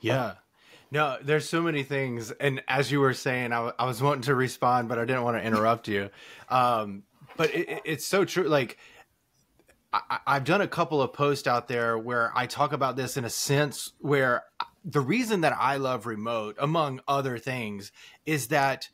Yeah. No, there's so many things. And as you were saying, I was wanting to respond, but I didn't want to interrupt you. Um, but it's so true. Like, I've done a couple of posts out there where I talk about this in a sense where the reason that I love remote, among other things, is that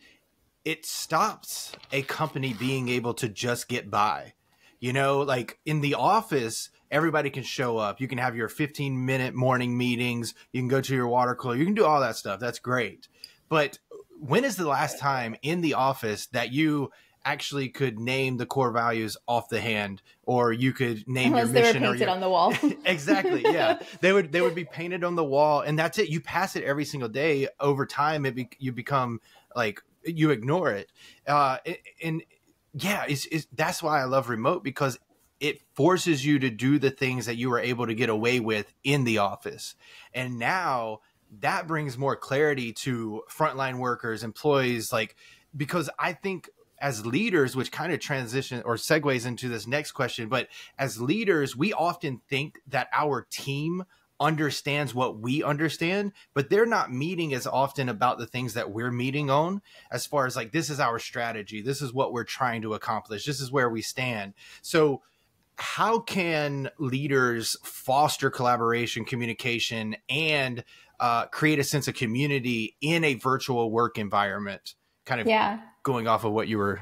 it stops a company being able to just get by. You know, like in the office, everybody can show up. You can have your 15-minute morning meetings. You can go to your water cooler. You can do all that stuff. That's great. But when is the last time in the office that you actually could name the core values off the hand, or you could name your Unless they were mission or painted your on the wall. exactly, yeah, they would be painted on the wall, and that's it. You pass it every single day. Over time you become like, you ignore it. And yeah, that's why I love remote, because it forces you to do the things that you were able to get away with in the office. And now that brings more clarity to frontline workers, employees, like, because I think as leaders, which kind of transition or segues into this next question, but as leaders, we often think that our team understands what we understand, but they're not meeting as often about the things that we're meeting on, as far as like, this is our strategy, this is what we're trying to accomplish, this is where we stand. So how can leaders foster collaboration, communication, and create a sense of community in a virtual work environment? Kind of Yeah. going off of what you were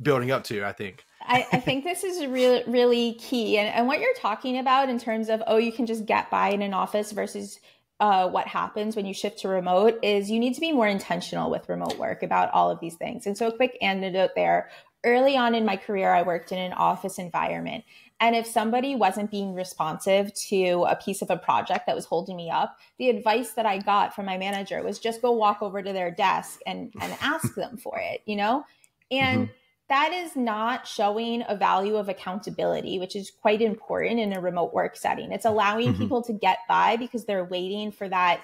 building up to, I think. I think this is really, really key. And what you're talking about in terms of, oh, you can just get by in an office versus what happens when you shift to remote, is you need to be more intentional with remote work about all of these things. And so a quick anecdote there. Early on in my career, I worked in an office environment. And if somebody wasn't being responsive to a piece of a project that was holding me up, the advice that I got from my manager was just go walk over to their desk and ask them for it, you know? And that is not showing a value of accountability, which is quite important in a remote work setting. It's allowing people to get by because they're waiting for that,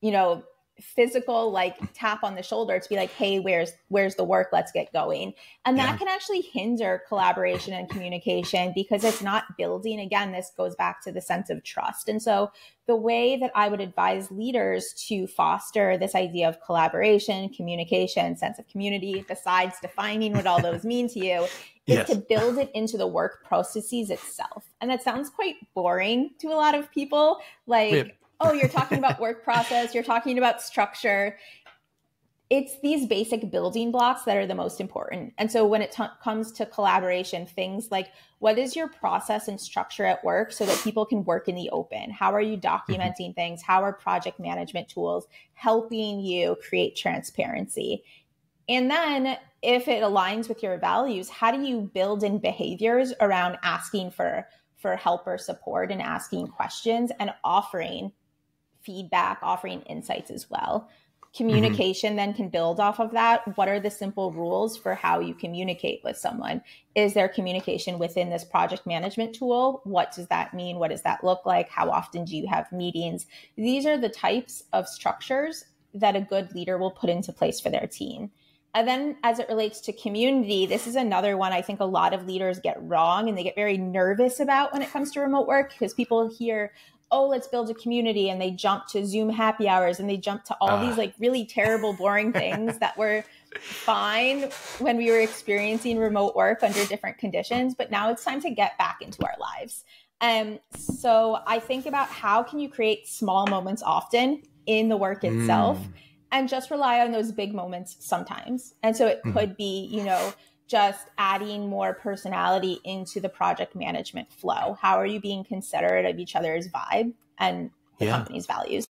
you know, physical like tap on the shoulder to be like, hey, where's the work? Let's get going. And that can actually hinder collaboration and communication because it's not building. Again, this goes back to the sense of trust. And so the way that I would advise leaders to foster this idea of collaboration, communication, sense of community, besides defining what all those mean to you, is to build it into the work processes itself. And that sounds quite boring to a lot of people. Like, oh, you're talking about work process, you're talking about structure. It's these basic building blocks that are the most important. And so when it comes to collaboration, things like, what is your process and structure at work so that people can work in the open? How are you documenting things? How are project management tools helping you create transparency? And then if it aligns with your values, how do you build in behaviors around asking for help or support and asking questions and offering feedback, offering insights as well? Communication then can build off of that. What are the simple rules for how you communicate with someone? Is there communication within this project management tool? What does that mean? What does that look like? How often do you have meetings? These are the types of structures that a good leader will put into place for their team. And then as it relates to community, this is another one I think a lot of leaders get wrong and they get very nervous about when it comes to remote work, because people hear, oh, let's build a community, and they jump to Zoom happy hours and they jump to all these like really terrible, boring things that were fine when we were experiencing remote work under different conditions. But now it's time to get back into our lives. So I think about how can you create small moments often in the work itself and just rely on those big moments sometimes. And so it could be, you know, just adding more personality into the project management flow. How are you being considerate of each other's vibe and the company's values?